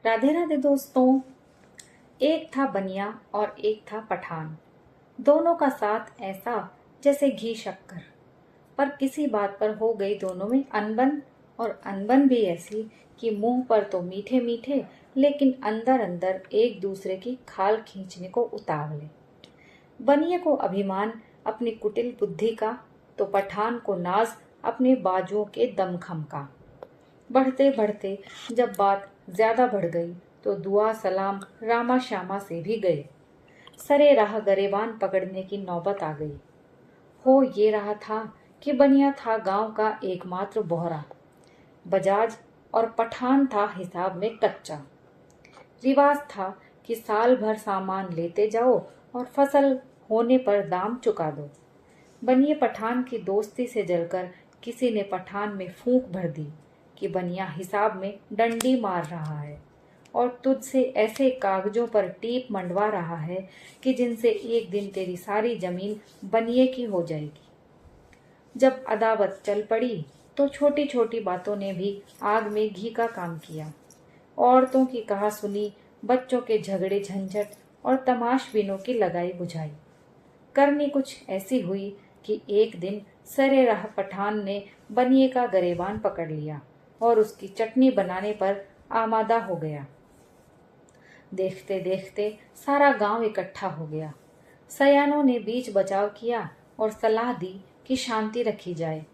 राधे राधे दोस्तों। एक था बनिया और एक था पठान। दोनों का साथ ऐसा जैसे घी शक्कर। पर किसी बात पर हो गई दोनों में अनबन, और अनबन भी ऐसी कि मुंह पर तो मीठे मीठे, लेकिन अंदर अंदर एक दूसरे की खाल खींचने को उतावले। बनिए को अभिमान अपनी कुटिल बुद्धि का, तो पठान को नाज अपने बाजुओं के दमखम का। बढ़ते बढ़ते जब बात ज्यादा बढ़ गई तो दुआ सलाम रामा श्यामा से भी गए। सरे राह गरेबान पकड़ने की नौबत आ गई। हो ये रहा था कि बनिया था गांव का एकमात्र बोहरा बजाज, और पठान था हिसाब में कच्चा। रिवाज था कि साल भर सामान लेते जाओ और फसल होने पर दाम चुका दो। बनिए पठान की दोस्ती से जलकर किसी ने पठान में फूंक भर दी कि बनिया हिसाब में डंडी मार रहा है और तुझसे ऐसे कागजों पर टीप मंडवा रहा है कि जिनसे एक दिन तेरी सारी जमीन बनिए की हो जाएगी। जब अदावत चल पड़ी तो छोटी छोटी बातों ने भी आग में घी का काम किया। औरतों की कहा सुनी, बच्चों के झगड़े झंझट और तमाशबीनों की लगाई बुझाई करनी कुछ ऐसी हुई कि एक दिन सरे राह पठान ने बनिए का गरेबान पकड़ लिया और उसकी चटनी बनाने पर आमादा हो गया। देखते देखते सारा गांव इकट्ठा हो गया। सयानों ने बीच बचाव किया और सलाह दी कि शांति रखी जाए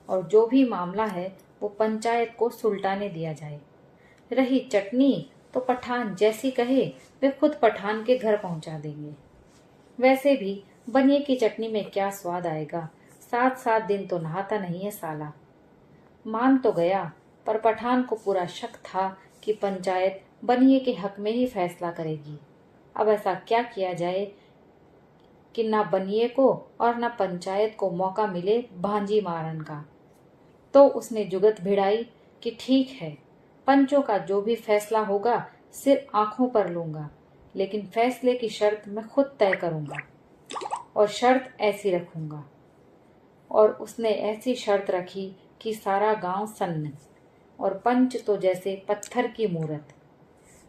और जो भी मामला है वो पंचायत को सुलटाने दिया जाए। रही चटनी तो पठान जैसी कहे वे खुद पठान के घर पहुंचा देंगे। वैसे भी बनिए की चटनी में क्या स्वाद आएगा, 7-7 दिन तो नहाता नहीं है साला। मान तो गया, पर पठान को पूरा शक था कि पंचायत बनिए के हक में ही फैसला करेगी। अब ऐसा क्या किया जाए कि ना बनिए को और ना पंचायत को मौका मिले भांजी मारन का। तो उसने जुगत भिड़ाई कि ठीक है, पंचों का जो भी फैसला होगा सिर आंखों पर लूंगा, लेकिन फैसले की शर्त मैं खुद तय करूंगा और शर्त ऐसी रखूंगा। और उसने ऐसी शर्त रखी कि सारा गांव सन्न, और पंच तो जैसे पत्थर की मूरत।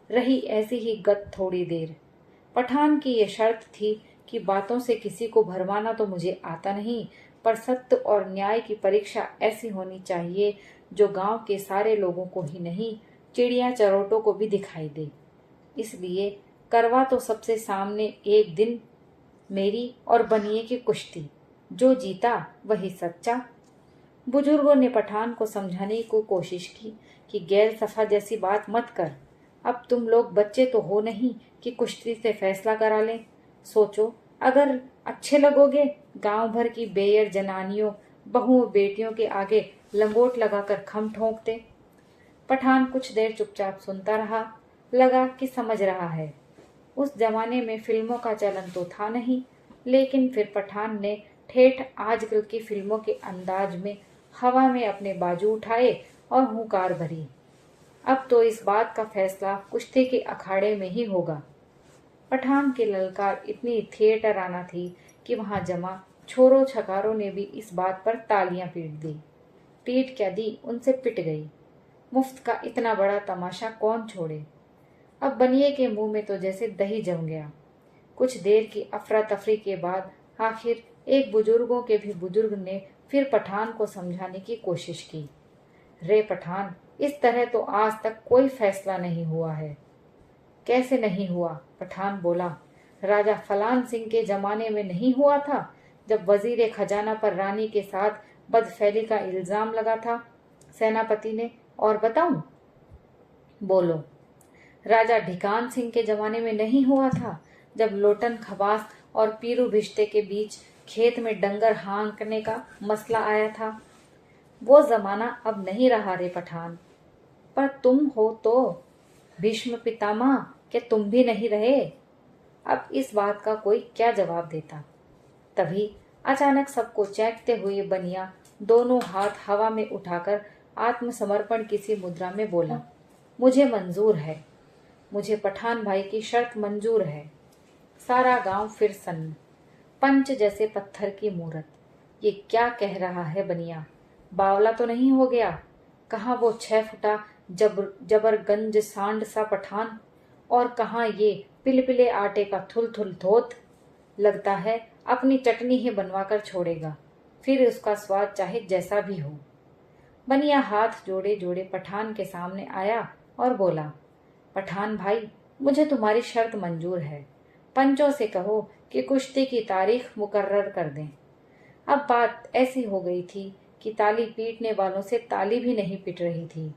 रही ऐसी ही गत थोड़ी देर। पठान की ये शर्त थी कि बातों से किसी को भरमाना तो मुझे आता नहीं, पर सत्य और न्याय की परीक्षा ऐसी होनी चाहिए जो गांव के सारे लोगों को ही नहीं, चिड़िया चरोटों को भी दिखाई दे। इसलिए करवा तो सबसे सामने एक दिन मेरी और बनिए की कुश्ती, जो जीता वही सच्चा। बुजुर्गों ने पठान को समझाने की कोशिश की कि गैर सफा जैसी बात मत कर। अब तुम लोग बच्चे तो हो नहीं कि कुश्ती से फैसला करा लें। सोचो, अगर अच्छे लगोगे गांव भर की बेयर जनानियों, बहुओं, बेटियों के आगे लंगोट लगाकर खम ठोंकते। पठान कुछ देर चुपचाप सुनता रहा। लगा कि समझ रहा है। उस जमाने में फिल्मों का चलन तो था नहीं, लेकिन फिर पठान ने ठेठ आजकल की फिल्मों के अंदाज में हवा में अपने बाजू उठाए और हुंकार भरी। अब तो इस बात का फैसला कुश्ती के अखाड़े में ही होगा। पठान की ललकार इतनी थिएटराना थी कि वहां जमा छोरों छकारों ने भी इस बात पर तालियां पीट दी। पीट क्या दी, उनसे पिट गई। मुफ्त का इतना बड़ा तमाशा कौन छोड़े। अब बनिए के मुंह में तो जैसे दही जम गया। कुछ देर की अफरा तफरी के बाद आखिर एक बुजुर्गों के भी बुजुर्ग ने फिर पठान को समझाने की कोशिश की। रे पठान, इस तरह तो आज तक कोई फैसला नहीं हुआ है। कैसे नहीं हुआ? पठान बोला। राजा फलान सिंह के जमाने में नहीं हुआ था, जब वजीर खजाना पर रानी के साथ बदफैली का इल्जाम लगा था? सेनापति ने। और बताऊं? बोलो। राजा ढिकान सिंह के जमाने में नहीं हुआ था, जब लोटन खवास और पीरू भिश्ते के बीच खेत में डंगर हाँकने का मसला आया था? वो जमाना अब नहीं रहा रे पठान। पर तुम हो तो भीष्म पितामह, क्या तुम भी नहीं रहे? अब इस बात का कोई क्या जवाब देता। तभी अचानक सबको चैकते हुए बनिया दोनों हाथ हवा में उठाकर आत्मसमर्पण की सी मुद्रा में बोला, मुझे मंजूर है। मुझे पठान भाई की शर्त मंजूर है। सारा गांव फिर सन्न, पंच जैसे पत्थर की मूरत। ये क्या कह रहा है बनिया? बावला तो नहीं हो गया? कहाँ वो 6 फुटा जबरगंज सांड सा पठान, और कहाँ ये पिलपिले आटे का थुल थुल धोत। लगता है अपनी चटनी ही बनवा कर छोड़ेगा, फिर उसका स्वाद चाहे जैसा भी हो। बनिया हाथ जोड़े जोड़े पठान के सामने आया और बोला, पठान भाई, मुझे तुम्हारी शर्त मंजूर है। पंचों से कहो कि कुश्ती की तारीख मुकर्रर कर दें। अब बात ऐसी हो गई थी कि ताली पीटने वालों से ताली भी नहीं पिट रही थी।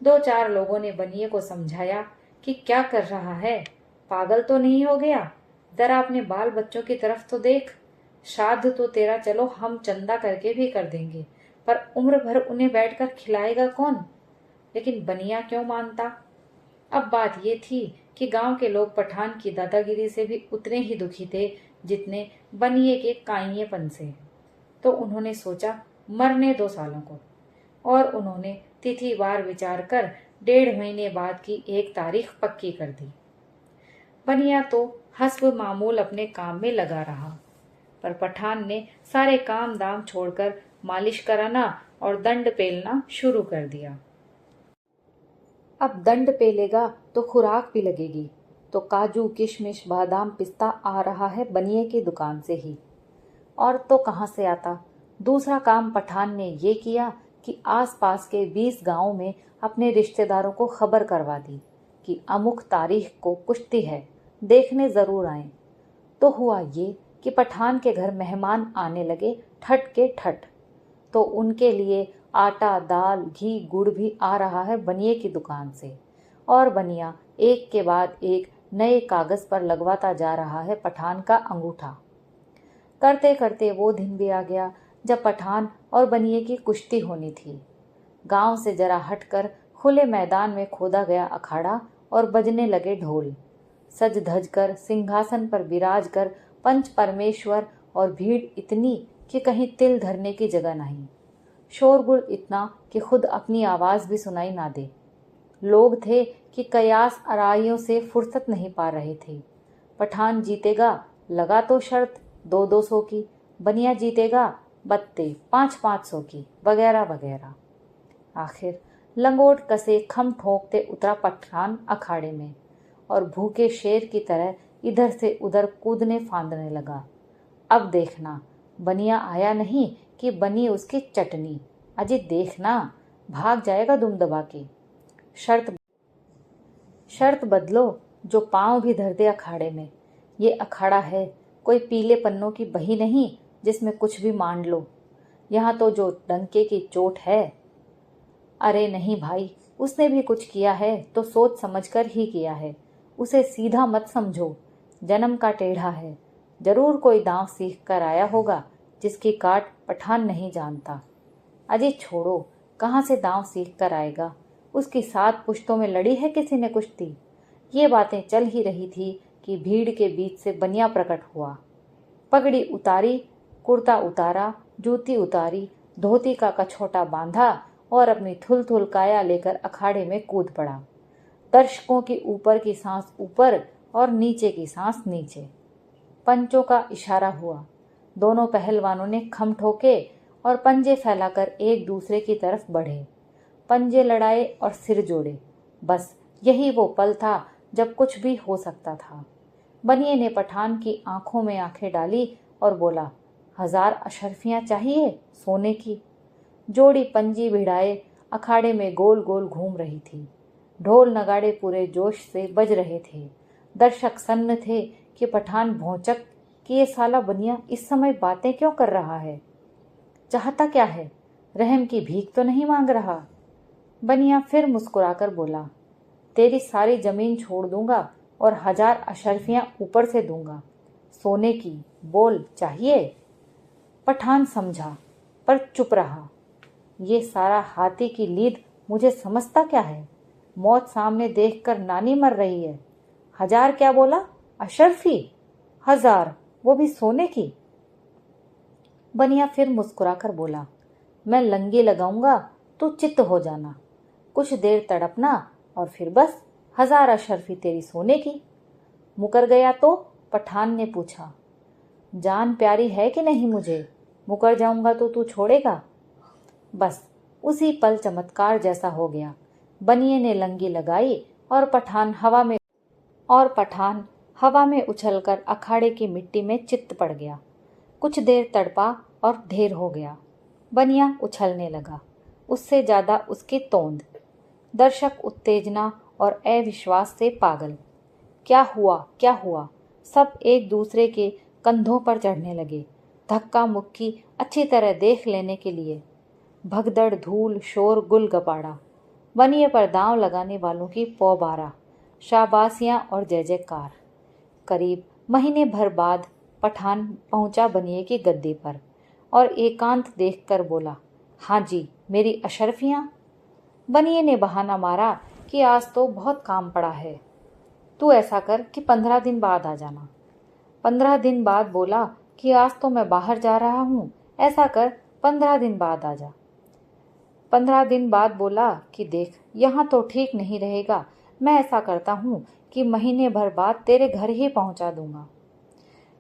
2-4 लोगों ने बनिए को समझाया कि क्या कर रहा है, पागल तो नहीं हो गया, जरा अपने बाल बच्चों की तरफ तो देख। श्राद्ध तो तेरा चलो हम चंदा करके भी कर देंगे, पर उम्र भर उन्हें बैठकर खिलाएगा कौन। लेकिन बनिया क्यों मानता। अब बात ये थी कि गांव के लोग पठान की दादागिरी से भी उतने ही दुखी थे जितने बनिए के काइयेपन से। तो उन्होंने सोचा मरने 2 सालों को, और उन्होंने तिथिवार विचार कर 1.5 महीने बाद की एक तारीख पक्की कर दी। बनिया तो हस्ब मामूल अपने काम में लगा रहा, पर पठान ने सारे काम दाम छोड़कर मालिश कराना और दंड पेलना शुरू कर दिया। अब दंड पेलेगा तो खुराक भी लगेगी, तो काजू किशमिश बादाम पिस्ता आ रहा है बनिए की दुकान से ही, और तो कहाँ से आता। दूसरा काम पठान ने ये किया कि आसपास के 20 गांवों में अपने रिश्तेदारों को खबर करवा दी कि अमुक तारीख को कुश्ती है, देखने जरूर आए। तो हुआ ये कि पठान के घर मेहमान आने लगे ठट के ठट, तो उनके लिए आटा दाल घी गुड़ भी आ रहा है बनिए की दुकान से, और बनिया एक के बाद एक नए कागज पर लगवाता जा रहा है पठान का अंगूठा। करते करते वो दिन भी आ गया जब पठान और बनिए की कुश्ती होनी थी। गांव से जरा हटकर खुले मैदान में खोदा गया अखाड़ा और बजने लगे ढोल। सज धज कर सिंहासन पर विराज कर पंच परमेश्वर, और भीड़ इतनी कि कहीं तिल धरने की जगह नहीं। शोरगुल इतना कि खुद अपनी आवाज भी सुनाई ना दे। लोग थे कि कयास आराइयों से फुर्सत नहीं पा रहे थे। पठान जीतेगा लगा तो शर्त 200-200 की, बनिया जीतेगा बत्ते 500-500 की, वगैरह वगैरह। आखिर लंगोट कसे खम ठोंकते उतरा पठान अखाड़े में, और भूखे शेर की तरह इधर से उधर कूदने फांदने लगा। अब देखना, बनिया आया नहीं कि बनी उसकी चटनी। अजी देखना, भाग जाएगा दुम दबा के। शर्त बदलो, जो पांव भी धर दे अखाड़े में। ये अखाड़ा है, कोई पीले पन्नों की बही नहीं जिसमें कुछ भी मान लो। यहाँ तो जो डंके की चोट है। अरे नहीं भाई, उसने भी कुछ किया है तो सोच समझकर ही किया है, उसे सीधा मत समझो। जन्म का टेढ़ा है, जरूर कोई दांव सीख कर आया होगा जिसकी काट पठान नहीं जानता। अजी छोड़ो, कहाँ से दांव सीख कर आएगा, उसकी 7 पुश्तों में लड़ी है किसी ने कुश्ती। ये बातें चल ही रही थी कि भीड़ के बीच से बनिया प्रकट हुआ। पगड़ी उतारी, कुर्ता उतारा, जूती उतारी, धोती का कछोटा बांधा और अपनी थुल थुल काया लेकर अखाड़े में कूद पड़ा। दर्शकों की ऊपर की सांस ऊपर और नीचे की सांस नीचे। पंचों का इशारा हुआ। दोनों पहलवानों ने खम ठोके और पंजे फैलाकर एक दूसरे की तरफ बढ़े। पंजे लड़ाए और सिर जोड़े। बस यही वो पल था जब कुछ भी हो सकता था। बनिए ने पठान की आंखों में आंखें डाली और बोला, 1000 अशर्फियां चाहिए सोने की। जोड़ी पंजी भिड़ाए अखाड़े में गोल गोल घूम रही थी। ढोल नगाड़े पूरे जोश से बज रहे थे। दर्शक सन्न थे कि पठान भौचक कि ये साला बनिया इस समय बातें क्यों कर रहा है, चाहता क्या है, रहम की भीख तो नहीं मांग रहा। बनिया फिर मुस्कुराकर बोला, तेरी सारी जमीन छोड़ दूंगा और 1000 अशर्फियां ऊपर से दूंगा सोने की, बोल चाहिए। पठान समझा पर चुप रहा। ये सारा हाथी की लीद मुझे समझता क्या है, मौत सामने देखकर नानी मर रही है। 1000 क्या बोला, अशर्फी 1000, वो भी सोने की। बनिया फिर मुस्कुराकर बोला, मैं लंगे लगाऊंगा तो चित्त हो जाना, कुछ देर तड़पना और फिर बस 1000 अशर्फी तेरी सोने की। मुकर गया तो? पठान ने पूछा। जान प्यारी है कि नहीं मुझे, मुकर जाऊंगा तो तू छोड़ेगा? बस उसी पल चमत्कार जैसा हो गया बनिए ने लंगी लगाई और पठान हवा में उछलकर अखाड़े की मिट्टी में चित्त पड़ गया। कुछ देर तड़पा और ढेर हो गया। बनिया उछलने लगा, उससे ज्यादा उसकी तोंद। दर्शक उत्तेजना और अविश्वास से पागल। क्या हुआ, क्या हुआ? सब एक दूसरे के कंधों पर चढ़ने लगे, धक्का मुक्की अच्छी तरह देख लेने के लिए। भगदड़, धूल, शोर, गुल गपाड़ा। बनिए पर दांव लगाने वालों की पौबारा, शाबाशियां और जय जयकार। करीब महीने भर बाद पठान पहुंचा बनिए की गद्दी पर और एकांत देखकर बोला, हाँ जी, मेरी अशरफियां। बनिए ने बहाना मारा कि आज तो बहुत काम पड़ा है। तू ऐसा कर कि 15 दिन बाद आ जाना। 15 दिन बाद बोला कि आज तो मैं बाहर जा रहा हूँ, ऐसा कर 15 दिन बाद आ जा। 15 दिन बाद बोला कि देख, यहाँ तो ठीक नहीं रहेगा, मैं ऐसा करता हूँ कि महीने भर बाद तेरे घर ही पहुँचा दूंगा।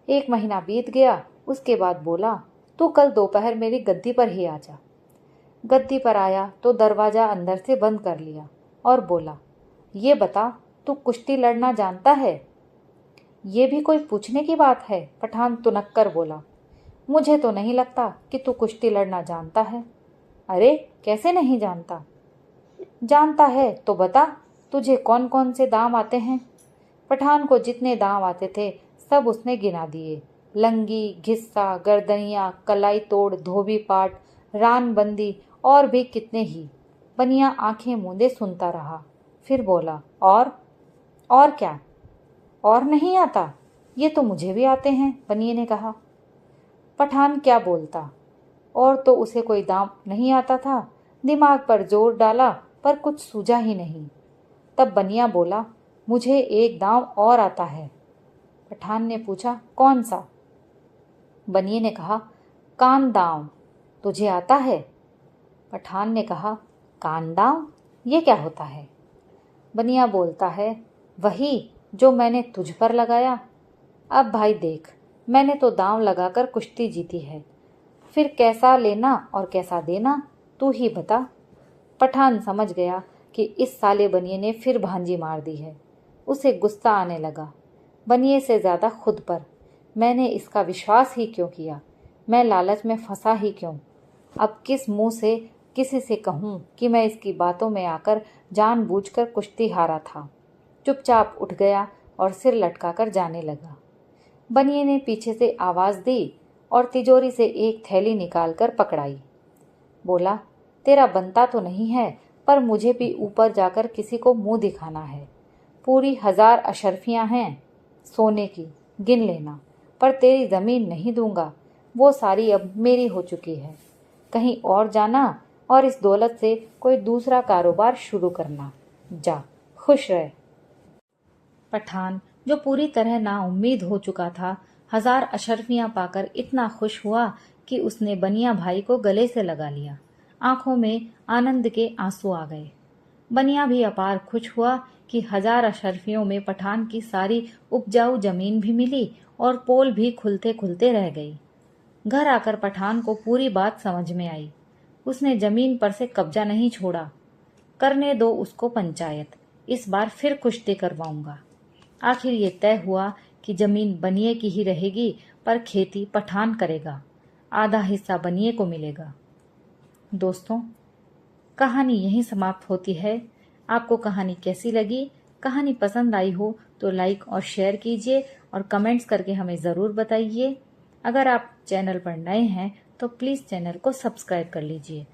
1 महीना बीत गया। उसके बाद बोला, तू कल दोपहर मेरी गद्दी पर ही आ जा। गद्दी पर आया तो दरवाजा अंदर से बंद कर लिया और बोला, ये बता, तू कुश्ती लड़ना जानता है? ये भी कोई पूछने की बात है? पठान तुनक कर बोला, मुझे तो नहीं लगता कि तू कुश्ती लड़ना जानता है। अरे कैसे नहीं जानता? जानता है तो बता, तुझे कौन कौन से दांव आते हैं? पठान को जितने दांव आते थे सब उसने गिना दिए। लंगी, घिस्सा, गर्दनिया, कलाई तोड़, धोबी पाट, रान बंदी और भी कितने ही। बनिया आंखें मूंदे सुनता रहा, फिर बोला, और क्या? और नहीं आता? ये तो मुझे भी आते हैं, बनिए ने कहा। पठान क्या बोलता, और तो उसे कोई दांव नहीं आता था। दिमाग पर जोर डाला पर कुछ सूझा ही नहीं। तब बनिया बोला, मुझे एक दांव और आता है। पठान ने पूछा, कौन सा? बनिए ने कहा, कान दांव। तुझे आता है? पठान ने कहा, कान दांव, ये क्या होता है? बनिया बोलता है, वही जो मैंने तुझ पर लगाया। अब भाई देख, मैंने तो दांव लगाकर कुश्ती जीती है, फिर कैसा लेना और कैसा देना तू ही बता। पठान समझ गया कि इस साले बनिए ने फिर भांजी मार दी है। उसे गुस्सा आने लगा, बनिए से ज़्यादा खुद पर। मैंने इसका विश्वास ही क्यों किया? मैं लालच में फंसा ही क्यों? अब किस मुंह से किसी से कहूँ कि मैं इसकी बातों में आकर जानबूझकर कुश्ती हारा था। चुपचाप उठ गया और सिर लटकाकर जाने लगा। बनिए ने पीछे से आवाज़ दी और तिजोरी से एक थैली निकालकर पकड़ाई। बोला, तेरा बनता तो नहीं है, पर मुझे भी ऊपर जाकर किसी को मुंह दिखाना है। पूरी 1000 अशरफियां हैं सोने की, गिन लेना, पर तेरी ज़मीन नहीं दूंगा, वो सारी अब मेरी हो चुकी है। कहीं और जाना और इस दौलत से कोई दूसरा कारोबार शुरू करना। जा, खुश रह। पठान, जो पूरी तरह नाउम्मीद हो चुका था, 1000 अशरफियां पाकर इतना खुश हुआ कि उसने बनिया भाई को गले से लगा लिया। आंखों में आनंद के आंसू आ गए। बनिया भी अपार खुश हुआ कि 1000 अशरफियों में पठान की सारी उपजाऊ जमीन भी मिली और पोल भी खुलते खुलते रह गई। घर आकर पठान को पूरी बात समझ में आई। उसने जमीन पर से कब्जा नहीं छोड़ा। करने दो उसको पंचायत, इस बार फिर कुश्ती करवाऊंगा। आखिर ये तय हुआ कि जमीन बनिए की ही रहेगी, पर खेती पठान करेगा। आधा हिस्सा बनिए को मिलेगा। दोस्तों, कहानी यहीं समाप्त होती है। आपको कहानी कैसी लगी? कहानी पसंद आई हो तो लाइक और शेयर कीजिए और कमेंट्स करके हमें ज़रूर बताइए। अगर आप चैनल पर नए हैं तो प्लीज़ चैनल को सब्सक्राइब कर लीजिए।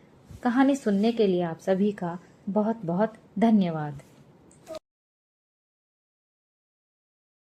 कहानी सुनने के लिए आप सभी का बहुत बहुत धन्यवाद।